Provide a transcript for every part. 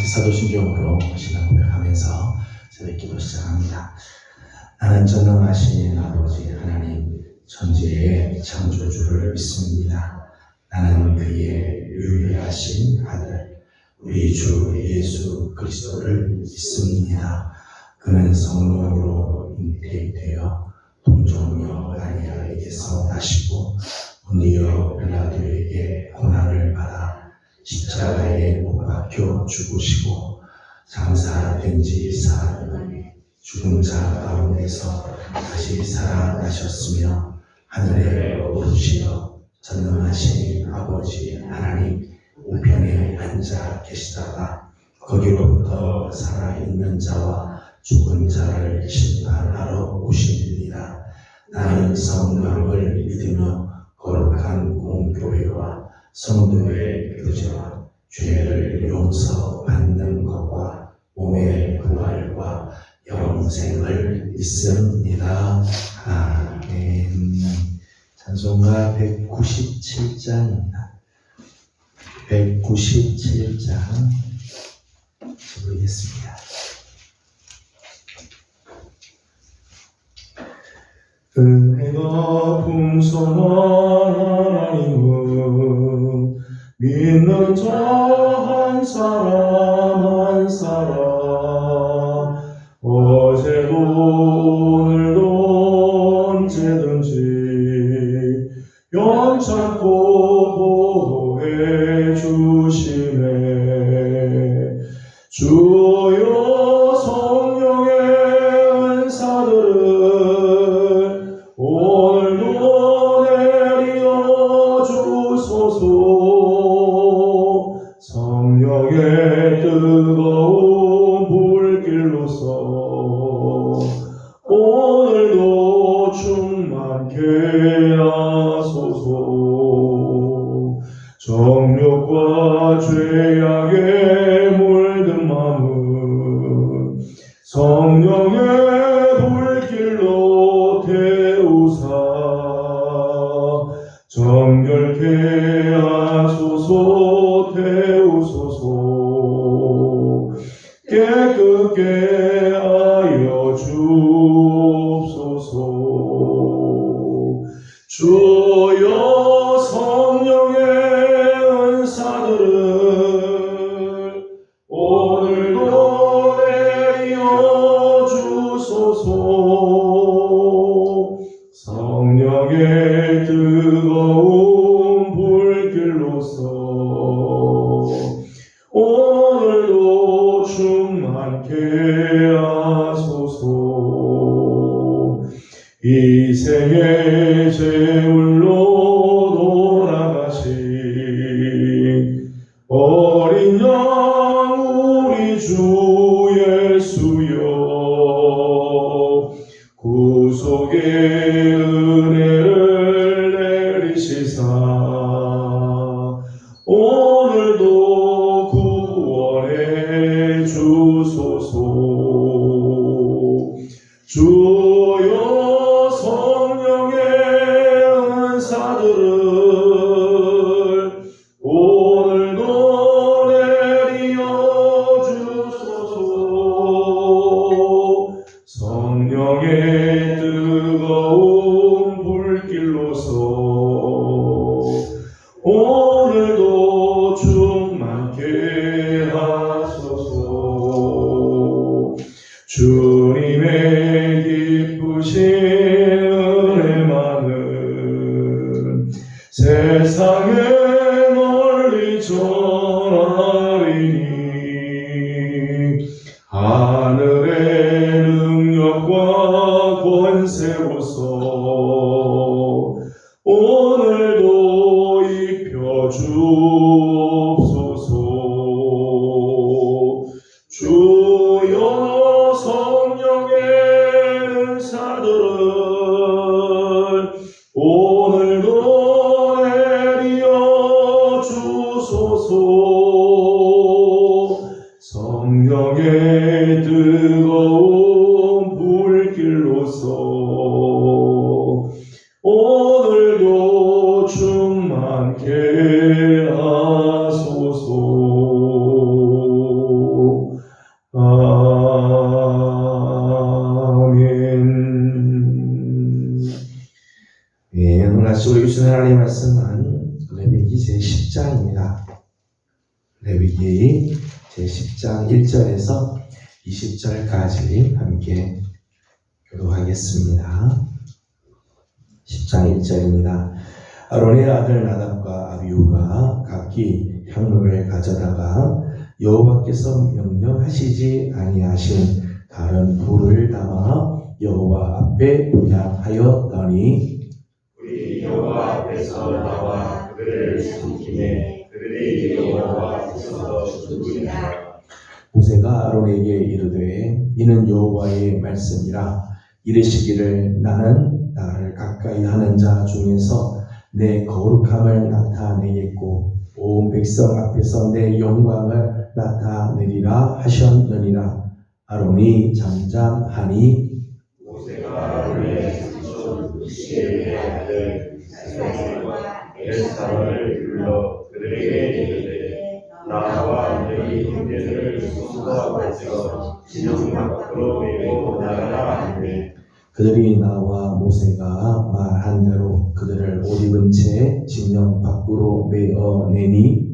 사도신경으로 신앙 고백하면서 새벽 기도 시작합니다. 나는 전능하신 아버지 하나님 천지의 창조주를 믿습니다. 나는 그의 유일하신 아들 우리 주 예수 그리스도를 믿습니다. 그는 성령으로 잉태되어 동정녀 마리아에게서 나시고 본디오 빌라도에게 고난을 받아 십자가에 못 박혀 죽으시고 장사된 지 사흘 죽은 자 가운데서 다시 살아나셨으며 하늘에 오르시어 전능하신 아버지 하나님 우편에 앉아 계시다가 거기로부터 살아있는 자와 죽은 자를 심판하러 오시리라. 나는 성령을 믿으며 거룩한 공교회와 성도의 교제와 죄를 용서받는 것과 몸의 부활과 영생을 믿습니다. 아멘. 찬송가 197장입니다. 197장 부르겠습니다. 은혜가 풍성한 하나님은 믿는 자 한 사람 한 사람 어제도 오늘도 언제든지 영창고 보호해 주시네. 주여 성령의 은사들을 오늘도 내려 주소서. 성령의 뜨거운 불길로서 오늘도 충만케 하소서. 정욕과 죄악에 물든 마음은 성령의 불길로 태우사 정결케 하소서. 태우소서. 깨끗게 하여 주옵소서. 주여 성령의 은사들을 오늘도 내려 주소서. 성령의 뜨거운 불길로서 오늘도 충만케 하소서. 이 생의 제물로 돌아가신 어린 양 우리 주 예수여 구속의 은혜를 내리시사 오늘도 구원해 주소서. 주여 성령의 은사들을 오늘도 내려 주소서. 성령의 뜨거운 불길로서 오늘도 충만케 하소서. 주님의 기쁘신 은혜만은 세상에 널리 전하리니 하늘의 능력과 권세로서 오늘도 입혀 주옵소서. 주여 성령의 은사들을 오늘도 내려 주소서. 성령의 뜨거운 불길로서 오늘도 충만케 하소서. 말씀은 레위기 제10장입니다. 레위기 제10장 1절에서 20절까지 함께 교독하겠습니다. 10장 1절입니다. 아론의 아들 나답과 아비후가 각기 향로를 가져다가 여호와께서 명령하시지 아니하신 다른 불을 담아 여호와 앞에 분향하였더니 우리 여호와 앞에서 나와 그들을 삼키매 그들이 여호와 앞에서 죽으리라. 모세가 아론에게 이르되 이는 여호와의 말씀이라 이르시기를 나는 나를 가까이 하는 자 중에서 내 거룩함을 나타내겠고 온 백성 앞에서 내 영광을 나타내리라 하셨느니라. 아론이 잠잠하니 모세가 아론의 삼촌 므시엘의 아들 엘사와 엘사를 불러 그들에게 이르되 나와 너희 형제들을 수고하고서 진영 밖으로 메고 나가라 하매 그들이 나와 모세가 말한 대로 그들을 옷 입은 채 진영 밖으로 메어 내니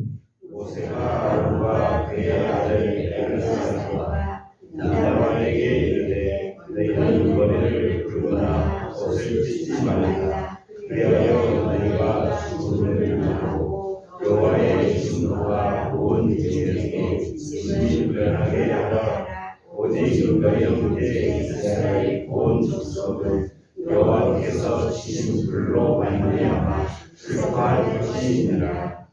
모세가 아론과 그의 아들 엘사와 나다바에게 이르되 너희는 머리를 굴거나 옷을 찢지 말라. 그리하여 너희가 죽음을 면하고 여호와의 진노가 온 지역에 심히 변하게 하라. 오직 너희 형제 이스라엘 온 족속은 여호와께서 치신 불로 말미암아 슬퍼할 것이니라.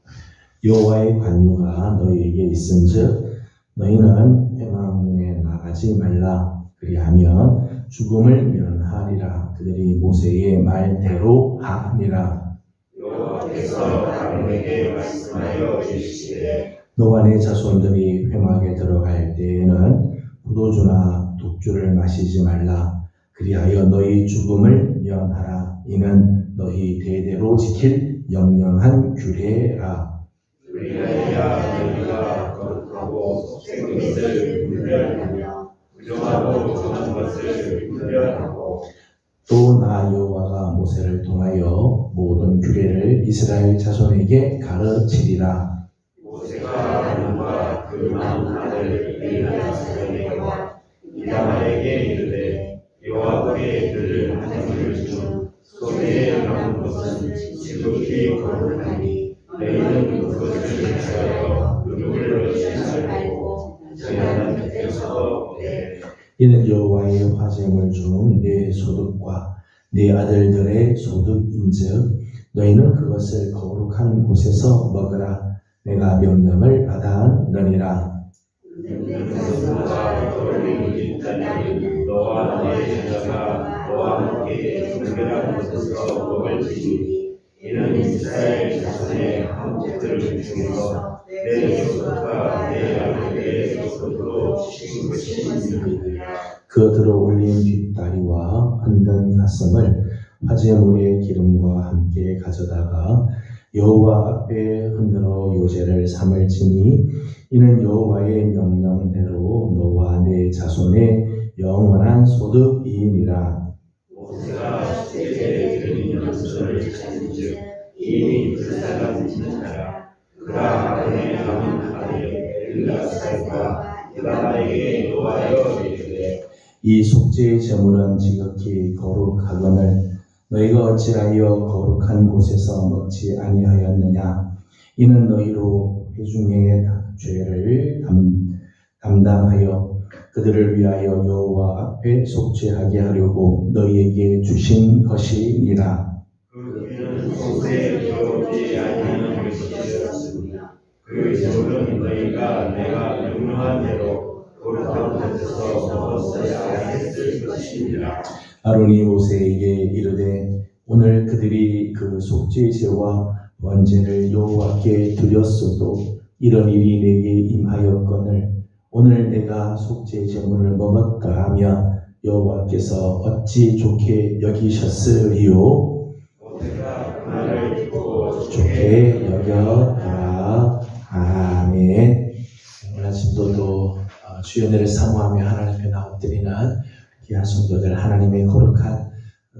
여호와의 관유가 너희에게 있은즉 너희는 회막문에 나가지 말라. 그리하면 죽음을 면하리라. 그들이 모세의 말대로 하니라. 여호와께서 아론에게 말씀하여 이르시되 너와 내 자손들이 회막에 들어갈 때에는 포도주나 독주를 마시지 말라. 그리하여 너희 죽음을 면하라. 이는 너희 대대로 지킬 영영한 규례라. 그리하여 너희가 거룩하고 새 것을 분별하며 부정하고 정한 것을 분별하고 또 나 여호와가 모세를 통하여 모든 규례를 이스라엘 자손에게 가르치리라. 모세가 아론과 그 많은 아들 엘리아사에게와 이다말에게 이르되 여호와께 그들 하나님을 중 소대에 남은 것은 지극히 거룩하니 너희는 그것을 하여 누구를 얻지 말고 저희는 곁에서 오되 이는 여호와의 화제물 중 내 소득과 내 아들들의 소득인즉 너희는 그것을 거룩한 곳에서 먹으라. 내가 명령을 받았느니라. 너와 거울이 있다면 너와 너의 제자가 너와 함께 특별한 곳에서 먹을지니 이는 이스라엘 자손의 한국들 중에서 내 소득과 내 아들의 소득으로 주신 것이니라. 그 들어 올린 뒷다리와 흔든 가슴을 화제물의 기름과 함께 가져다가 여호와 앞에 흔들어 요제를 삼을지니 이는 여호와의 명령대로 너와 내 자손의 영원한 소득이니라. 모세가 세계에 드린 연소를 찾은즉 이미 불사가 지나라. 그가 아론의 남은 아들 엘리아살과 이다말에게 노하여 이르되 이 속죄의 제물은 지극히 거룩하거늘 너희가 어찌하여 거룩한 곳에서 먹지 아니하였느냐. 이는 너희로 회중의 죄를 담당하여 그들을 위하여 여호와 앞에 속죄하게 하려고 너희에게 주신 것이니라. 그 피는 속세에 들어오지 아니하는 것이었습니다. 그 제물은 너희가 내가 명령한 대로 거룩한 곳에서 먹었어야 했을 것이니라. 아론이 모세에게 이르되 오늘 그들이 그 속죄제와 번제를 여호와께 드렸어도 이런 일이 내게 임하였거늘 오늘 내가 속죄제물을 먹었더라면 여호와께서 어찌 좋게 여기셨으리요. 모세가 그날을 듣고 좋게 여겼더라. 아멘. 오늘 아침도 또 주연을 사모하며 하나님 앞에 나엎드리는 귀한 성도들, 하나님의 거룩한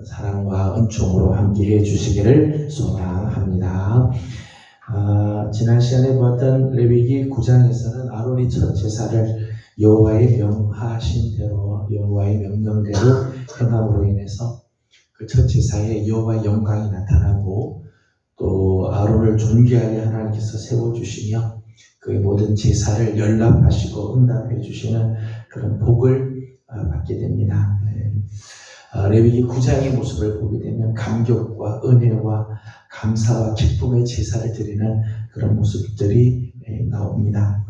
사랑과 은총으로 함께해 주시기를 소망합니다. 지난 시간에 보았던 레위기 9장에서는 아론이 첫 제사를 여호와의 명하신 대로 여호와의 명령대로 행함으로 인해서 그 첫 제사에 여호와의 영광이 나타나고 또 아론을 존귀하게 하나님께서 세워주시며 그의 모든 제사를 연락하시고 응답해 주시는 그런 복을 받게 됩니다. 레위기 9장의 모습을 보게 되면 감격과 은혜와 감사와 기쁨의 제사를 드리는 그런 모습들이 나옵니다.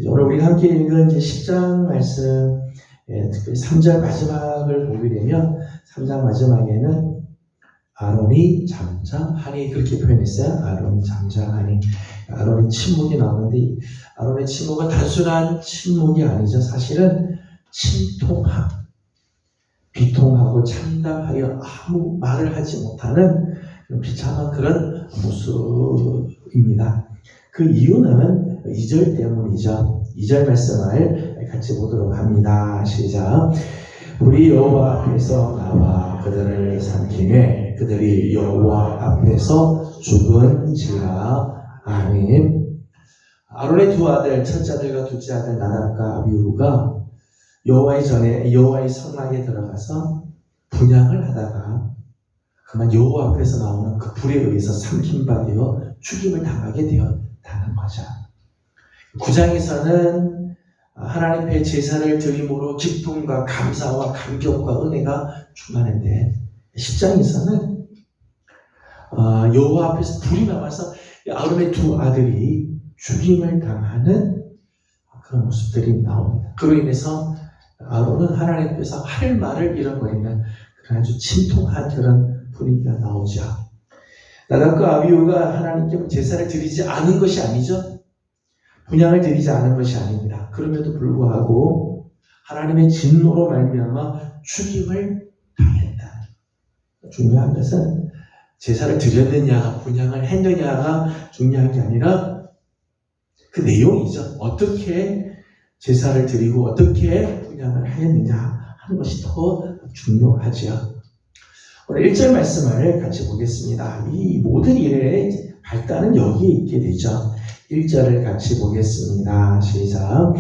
오늘 우리가 함께 읽은 10장 말씀, 특별히 3절 마지막을 보게 되면 3장 마지막에는 아론이 잠잠하니 그렇게 표현했어요. 아론이 잠잠하니. 아론의 침묵이 나오는데 아론의 침묵은 단순한 침묵이 아니죠. 사실은 침통함, 비통하고 참담하여 아무 말을 하지 못하는 비참한 그런 모습입니다. 그 이유는 2절 때문이죠. 2절 말씀을 같이 보도록 합니다. 시작. 우리 여호와 앞에서 나와 그들을 삼키매 그들이 여호와 앞에서 죽은지라. 아멘. 아론의 두 아들, 첫째 아들과 둘째 아들 나답과 아비후가 여호와의 성막에 들어가서 분향을 하다가 그만 여호와 앞에서 나오는 그 불에 의해서 삼킴바 되어 죽임을 당하게 되었다는 거죠. 9장에서는 하나님의 제사를 드림으로 기쁨과 감사와 감격과 은혜가 충만한데 10장에서는 여호와 앞에서 불이 나와서 아론의 두 아들이 죽임을 당하는 그런 모습들이 나옵니다. 그로 인해서 아론은 하나님 앞에서 할 말을 잃어버리는 그런 아주 침통한 그런 분위기가 나오죠. 나답과 아비후가 하나님께 제사를 드리지 않은 것이 아니죠. 분향을 드리지 않은 것이 아닙니다. 그럼에도 불구하고 하나님의 진노로 말미암아 죽임을 당했다. 중요한 것은 제사를 드렸느냐 분향을 했느냐가 중요한 게 아니라 그 내용이죠. 어떻게 제사를 드리고 어떻게 분향을 했느냐 하는 것이 더 중요하죠. 오늘 1절 말씀을 같이 보겠습니다. 이 모든 일의 발단은 여기에 있게 되죠. 1절을 같이 보겠습니다. 시작.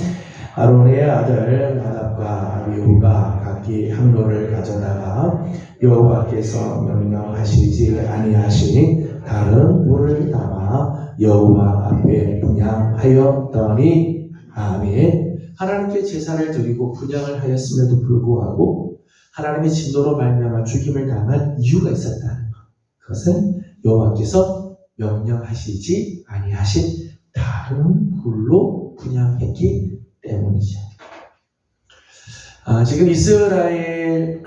아론의 아들 나답과 아비후가 각기 향로를 가져다가 여호와께서 명령하시지 아니하신 다른 물을 담아 여호와 앞에 분향하였더니. 아멘. 하나님께 제사를 드리고 분향을 하였음에도 불구하고 하나님의 진노로 말미암아 죽임을 당한 이유가 있었다는 것. 그것은 여호와께서 명령하시지 아니하신 다른 불로 분향했기 때문이죠. 지금 이스라엘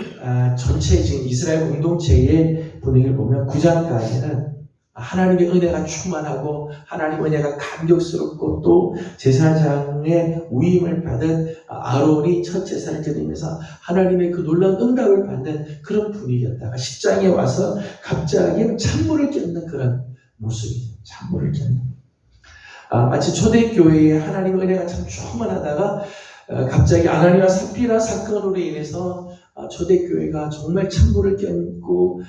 전체 지금 이스라엘 공동체의 분위기를 보면 9장까지는 하나님의 은혜가 충만하고 하나님의 은혜가 감격스럽고 또 제사장의 위임을 받은 아론이 첫 제사를 드리면서 하나님의 그 놀라운 응답을 받는 그런 분위기였다가 10장에 와서 갑자기 찬물을 뀌는 그런 모습이죠. 찬물을 뀌는. 마치 초대교회에 하나님의 은혜가 참 충만하다가 갑자기 아나니와 삽비라 사건으로 인해서 초대교회가 정말 찬물을 껴안고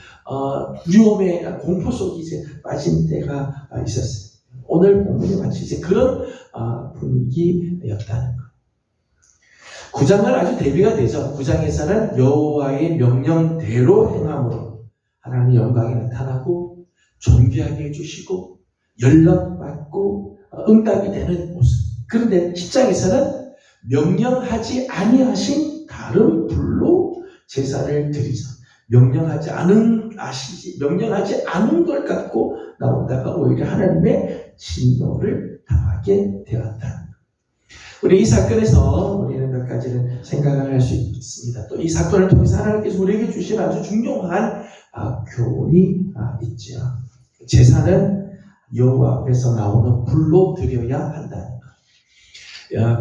두려움의 공포 속에 이제 빠진 때가 있었어요. 오늘 본문이 마치 이제 그런 분위기였다는 것. 9장은 아주 대비가 되죠. 9장에서는 여호와의 명령대로 행함으로 하나님의 영광이 나타나고 존귀하게 해주시고 연락받고 응답이 되는 모습. 그런데 10장에서는 명령하지 아니하신 다른 불로 제사를 드리죠. 명령하지 않은 걸 갖고 나오다가 오히려 하나님의 진노를 당하게 되었다. 우리 이 사건에서 우리는 몇 가지를 생각을 할 수 있습니다. 또 이 사건을 통해서 하나님께서 우리에게 주신 아주 중요한 교훈이 있죠. 제사는 여호와 앞에서 나오는 불로 드려야 한다는 것.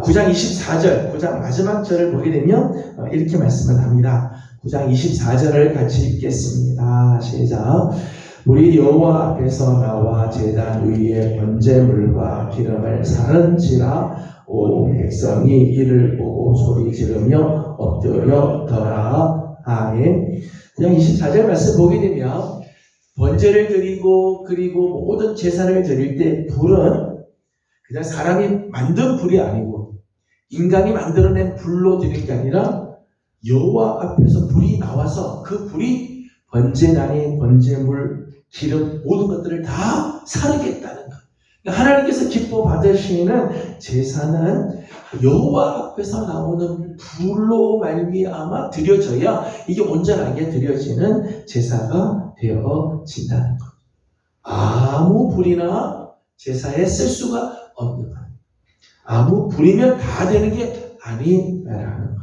9장 24절, 9장 마지막 절을 보게 되면 이렇게 말씀을 합니다. 9장 24절을 같이 읽겠습니다. 시작. 우리 여호와 앞에서 나와 제단 위에 번제물과 기름을 사른지라. 온 백성이 이를 보고 소리 지르며 엎드려더라. 아멘. 그냥 24절 말씀 보게 되면 번제를 드리고 그리고 모든 제사를 드릴 때 불은 그냥 사람이 만든 불이 아니고 인간이 만들어낸 불로 드리는 게 아니라 여호와 앞에서 불이 나와서 그 불이 번제단이 번제물, 기름 모든 것들을 다 사르겠다는 것. 그러니까 하나님께서 기뻐 받으시는 제사는 여호와 앞에서 나오는 불로 말미암아 드려져야 이게 온전하게 드려지는 제사가 되어진다는 것. 아무 불이나 제사에 쓸 수가 없는 것. 아무 불이면 다 되는 게 아니라는 것.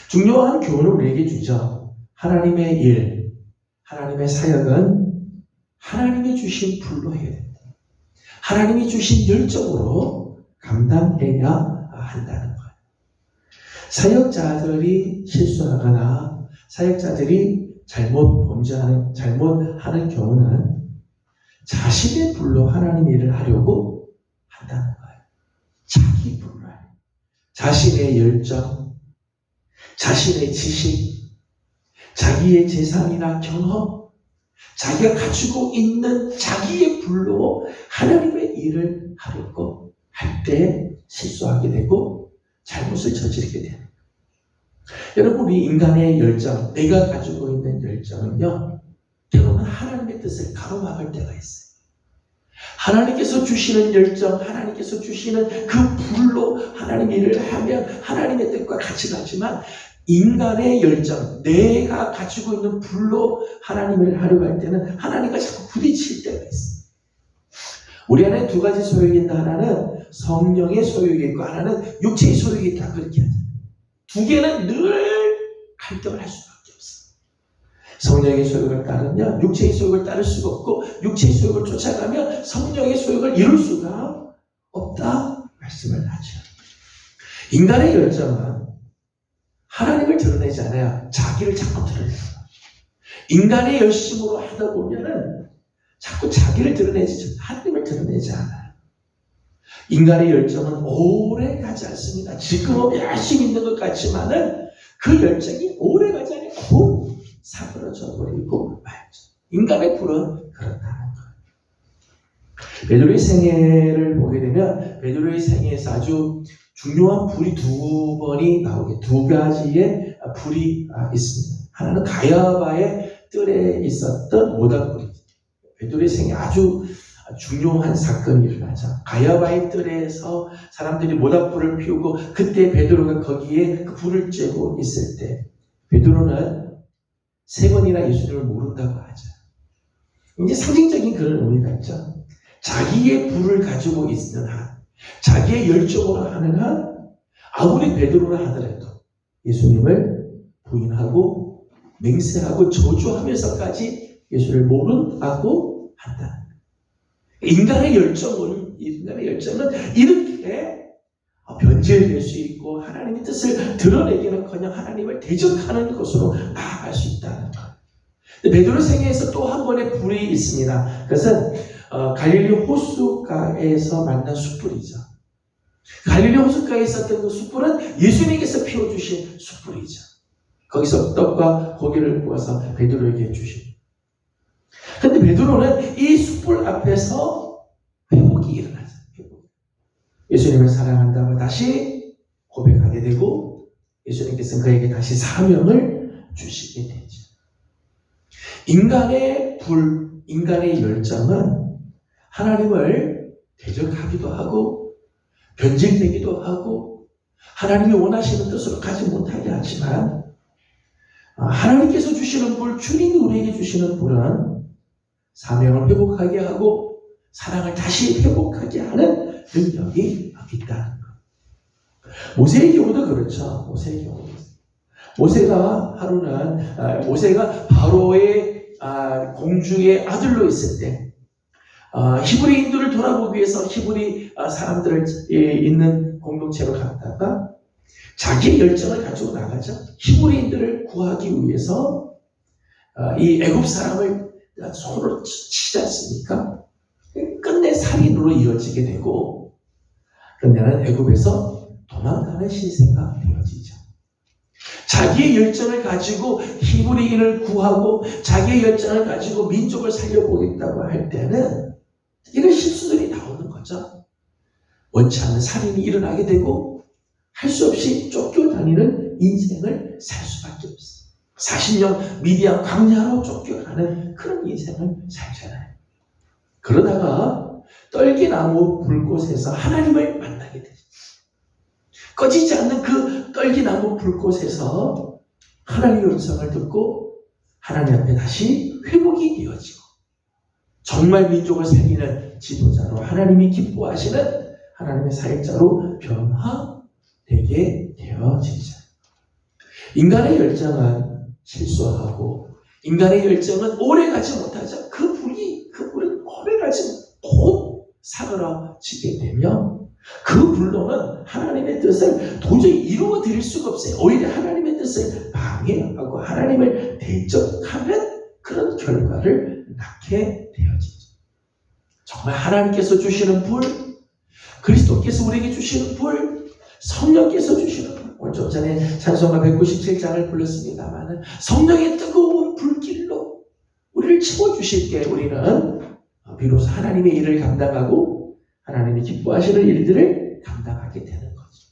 중요한 교훈을 우리에게 주죠. 하나님의 일, 하나님의 사역은 하나님이 주신 불로 해야 된다. 하나님이 주신 열정으로 감당해야 한다는 거예요. 사역자들이 실수하거나 사역자들이 잘못하는 경우는 자신의 불로 하나님 일을 하려고 한다는 거예요. 자기 불로, 자신의 열정, 자신의 지식, 자기의 재산이나 경험, 자기가 가지고 있는 자기의 불로 하나님의 일을 하려고 할 때 실수하게 되고 잘못을 저지르게 돼요. 여러분, 우리 인간의 열정, 내가 가지고 있는 열정은요, 때로는 하나님의 뜻을 가로막을 때가 있어요. 하나님께서 주시는 열정, 하나님께서 주시는 그 불로 하나님 일을 하면 하나님의 뜻과 같이 가지만 인간의 열정, 내가 가지고 있는 불로 하나님 일을 하려고 할 때는 하나님과 자꾸 부딪힐 때가 있어요. 우리 안에 두 가지 소욕이 있다. 하나는 성령의 소욕이 있고 하나는 육체의 소욕이 있다. 그렇게 하죠. 두 개는 늘 갈등을 할 수밖에 없어요. 성령의 소욕을 따르면 육체의 소욕을 따를 수가 없고 육체의 소욕을 쫓아가면 성령의 소욕을 이룰 수가 없다 말씀을 하죠. 인간의 열정은 하나님을 드러내지 않아요. 자기를 자꾸 드러내요. 인간의 열심으로 하다 보면은 자꾸 자기를 드러내지 하나님을 드러내지 않아요. 인간의 열정은 오래 가지 않습니다. 지금은 열심히 있는 것 같지만은 그 열정이 오래 가지 않고 사그러져 버리고 말죠. 인간의 불은 그렇다는 거예요. 베드로의 생애를 보게 되면 베드로의 생애에서 아주 중요한 불이 두 번이 나오게 두 가지의 불이 있습니다. 하나는 가야바의 뜰에 있었던 모닥불이. 베드로의 생애 아주 중요한 사건이 일어나죠. 가야바의 뜰에서 사람들이 모닥불을 피우고 그때 베드로가 거기에 그 불을 쬐고 있을 때 베드로는 세 번이나 예수님을 모른다고 하죠. 이제 상징적인 그런 의미가 있죠. 자기의 불을 가지고 있는 한, 자기의 열정으로 하는 한, 아무리 베드로라 하더라도 예수님을 부인하고 맹세하고 저주하면서까지 예수를 모른다고 한다. 인간의 열정은 이렇게 변질될 수 있고 하나님의 뜻을 드러내기는커녕 하나님을 대적하는 것으로 나아갈 수 있다는 것. 베드로 생애에서 또 한 번의 불이 있습니다. 그것은 갈릴리 호숫가에서 만난 숯불이죠. 갈릴리 호숫가에 있었던 그 숯불은 예수님께서 피워주신 숯불이죠. 거기서 떡과 고기를 구워서 베드로에게 주십니다. 그런데 베드로는 이 숯불 앞에서 회복이 일어나죠. 예수님을 사랑한다고 다시 고백하게 되고 예수님께서는 그에게 다시 사명을 주시게 되죠. 인간의 불, 인간의 열정은 하나님을 대적하기도 하고 변질되기도 하고 하나님이 원하시는 뜻으로 가지 못하게 하지만 하나님께서 주시는 불, 주님이 우리에게 주시는 불은 사명을 회복하게 하고 사랑을 다시 회복하게 하는 능력이 있다는 것. 모세의 경우도 그렇죠. 모세가 바로의 공주의 아들로 있을 때 히브리인들을 돌아보기 위해서 히브리 사람들을 있는 공동체로 갔다가 자기의 열정을 가지고 나가죠. 히브리인들을 구하기 위해서 이 애굽 사람을 손으로 치지 않습니까? 끝내 살인으로 이어지게 되고 끝내는 애굽에서 도망가는 시세가 되어지죠. 자기의 열정을 가지고 히브리인을 구하고 자기의 열정을 가지고 민족을 살려보겠다고 할 때는 이런 실수들이 나오는 거죠. 원치 않는 살인이 일어나게 되고 할 수 없이 쫓겨다니는 인생을 살 수밖에 없어요. 40년 미디안 광야로 쫓겨가는 그런 인생을 살잖아요. 그러다가 떨기나무 불꽃에서 하나님을 만나게 되죠. 꺼지지 않는 그 떨기나무 불꽃에서 하나님의 음성을 듣고 하나님 앞에 다시 회복이 되어지고 정말 민족을 살리는 지도자로 하나님이 기뻐하시는 하나님의 사역자로 변화되게 되어지죠. 인간의 열정은 실수하고 인간의 열정은 오래가지 못하죠. 그 불은 오래가지 곧 사그라지게 되면 그 불로는 하나님의 뜻을 도저히 이루어 드릴 수가 없어요. 오히려 하나님의 뜻을 방해하고 하나님을 대적하는 그런 결과를 낳게 되어지죠. 정말 하나님께서 주시는 불, 그리스도께서 우리에게 주시는 불, 성령께서 주시는 불. 오늘 좀 전에 찬송가 197장을 불렀습니다만 성령의 뜨거운 불길로 우리를 채워주실 때 우리는 비로소 하나님의 일을 감당하고 하나님이 기뻐하시는 일들을 감당하게 되는 거죠.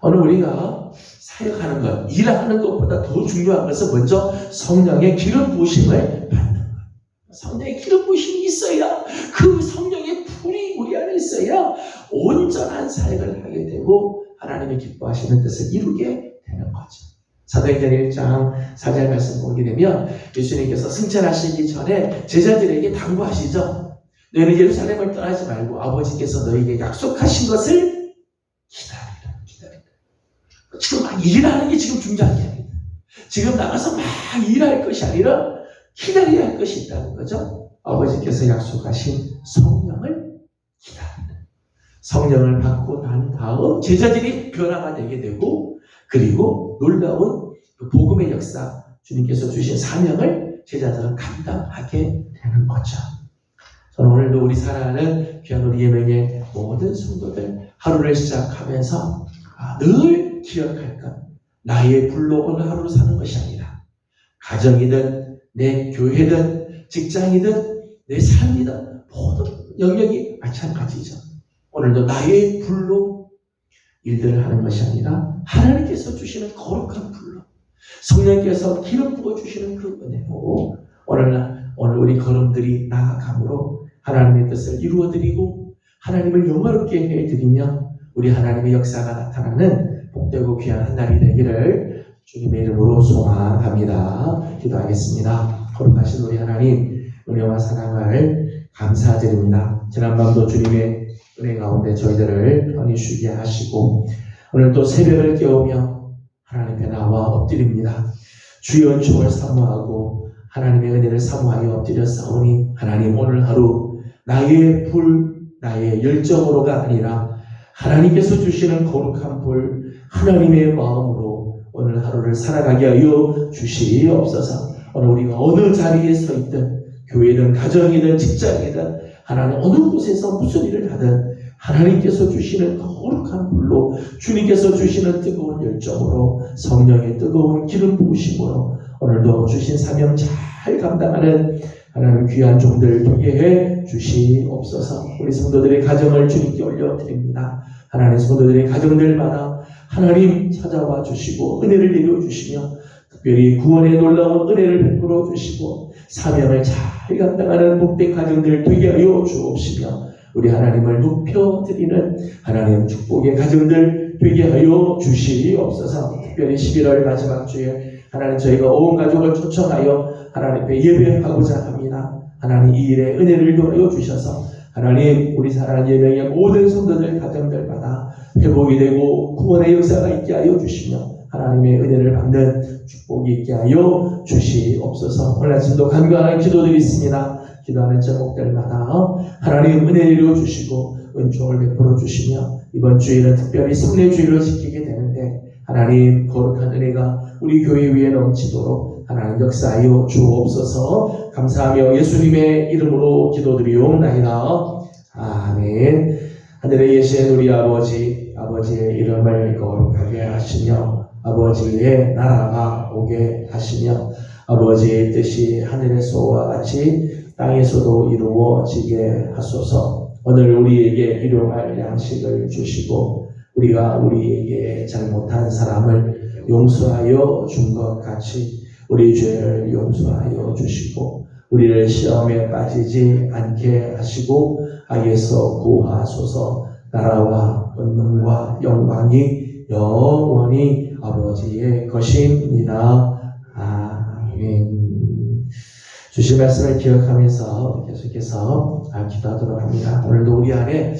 오늘 우리가 사역하는 것, 일하는 것보다 더 중요한 것은 먼저 성령의 기름 부으심을 받는 것. 성령의 기름 부으심이 있어야 그 성령의 불이 우리 안에 있어야 온전한 사역을 하게 되고 하나님이 기뻐하시는 뜻을 이루게 되는 거죠. 사도행전 1장 4절 말씀 보게 되면 예수님께서 승천하시기 전에 제자들에게 당부하시죠. 너희는 예루살렘을 떠나지 말고 아버지께서 너희에게 약속하신 것을 기다리라. 지금 막 일하는 게 지금 중요한 게 아닙니다. 지금 나가서 막 일할 것이 아니라 기다려야 할 것이 있다는 거죠. 아버지께서 약속하신 성령을 기다리는. 성령을 받고 난 다음 제자들이 변화가 되게 되고 그리고 놀라운 복음의 역사, 주님께서 주신 사명을 제자들은 감당하게 되는 거죠. 저는 오늘도 우리 사랑하는 귀한 우리 예명의 모든 성도들 하루를 시작하면서 늘 기억할 것, 나의 불로 오늘 하루를 사는 것이 아니라 가정이든 내 교회든 직장이든 내 삶이든 모든 영역이 마찬가지죠. 오늘도 나의 불로 일들을 하는 것이 아니라 하나님께서 주시는 거룩한 불로 성령께서 기름 부어주시는 그 은혜로 오늘 우리 걸음들이 나아감으로 하나님의 뜻을 이루어드리고 하나님을 영화롭게 해드리며 우리 하나님의 역사가 나타나는 복되고 귀한 한 날이 되기를 주님의 이름으로 소망합니다. 기도하겠습니다. 거룩하신 우리 하나님, 은혜와 사랑을 감사드립니다. 지난밤도 주님의 은혜 가운데 저희들을 편히 쉬게 하시고 오늘 또 새벽을 깨우며 하나님 앞에 나와 엎드립니다. 주의 은총을 사모하고 하나님의 은혜를 사모하여 엎드려 싸우니 하나님 오늘 하루 나의 불, 나의 열정으로가 아니라 하나님께서 주시는 거룩한 불, 하나님의 마음으로 오늘 하루를 살아가게 하여 주시옵소서. 오늘 우리가 어느 자리에 서 있든 교회든 가정이든 직장이든 하나님 어느 곳에서 무슨 일을 하든 하나님께서 주시는 거룩한 불로 주님께서 주시는 뜨거운 열정으로 성령의 뜨거운 기름 부으심으로 오늘도 주신 사명 잘 감당하는 하나님 귀한 종들 되게 해 주시옵소서. 우리 성도들의 가정을 주님께 올려드립니다. 하나님 성도들의 가정들마다 하나님 찾아와 주시고 은혜를 내려주시며 특별히 구원의 놀라운 은혜를 베풀어 주시고 사명을 잘 감당하는 복된 가정들 되게 하여 주옵시며 우리 하나님을 높여드리는 하나님 축복의 가정들 되게 하여 주시옵소서. 특별히 11월 마지막 주에 하나님 저희가 온 가족을 초청하여 하나님 앞에 예배하고자 합니다. 하나님 이 일에 은혜를 더하여 주셔서 하나님 우리 사랑하는 예명의 모든 성도들 가정들마다 회복이 되고 구원의 역사가 있게 하여 주시며 하나님의 은혜를 받는 축복이 있게 하여 주시옵소서. 오늘 아침도 간구하는 기도들이 있습니다. 기도하는 제목들마다 하나님 은혜를 주시고 은총을 베풀어 주시며 이번 주일은 특별히 성례주일로 지키게 되는데 하나님 거룩한 은혜가 우리 교회 위에 넘치도록 하나님 역사하여 주옵소서. 감사하며 예수님의 이름으로 기도드리옵나이다. 아멘. 하늘에 계신 우리 아버지, 아버지의 이름을 거룩하게 하시며 아버지의 나라가 오게 하시며 아버지의 뜻이 하늘에서와 같이 땅에서도 이루어지게 하소서. 오늘 우리에게 일용할 양식을 주시고 우리가 우리에게 잘못한 사람을 용서하여 준 것 같이 우리 죄를 용서하여 주시고 우리를 시험에 빠지지 않게 하시고 악에서 구하소서. 나라와 권능과 영광이 영원히 아버지의 것입니다. 아멘. 주신 말씀을 기억하면서 계속해서 기도하도록 합니다. 오늘도 우리 안에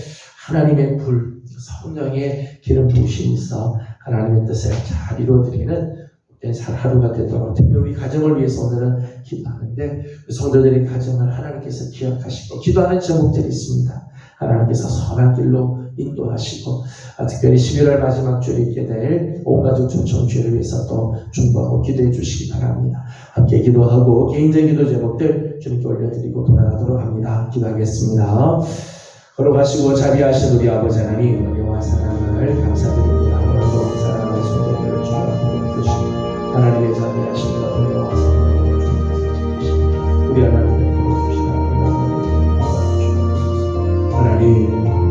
하나님의 불, 성령의 기름 부으심이 있어 하나님의 뜻을 잘 이루어드리는 하루가 되도록 특별히 우리 가정을 위해서 오늘은 기도하는데 성도들의 가정을 하나님께서 기억하시고 기도하는 제목들이 있습니다. 하나님께서 선한 길로 인도하시고 특별히 11월 마지막 주에 있게 될 온가족 초청주를 위해서 또 중보하고 기도해 주시기 바랍니다. 함께 기도하고 개인적인 기도 제목들 주님께 올려드리고 돌아가도록 합니다. 기도하겠습니다. 걸어가시고 자비하신 우리 아버지 하나님 은혜와 사랑을 감사드립니다. 오늘도 사랑하는 성도들을 주님과 부르시고 하나님의 자비하신 은혜와 사랑을 주님께서 지키시고 우리 하나님의 도와주시라 하나님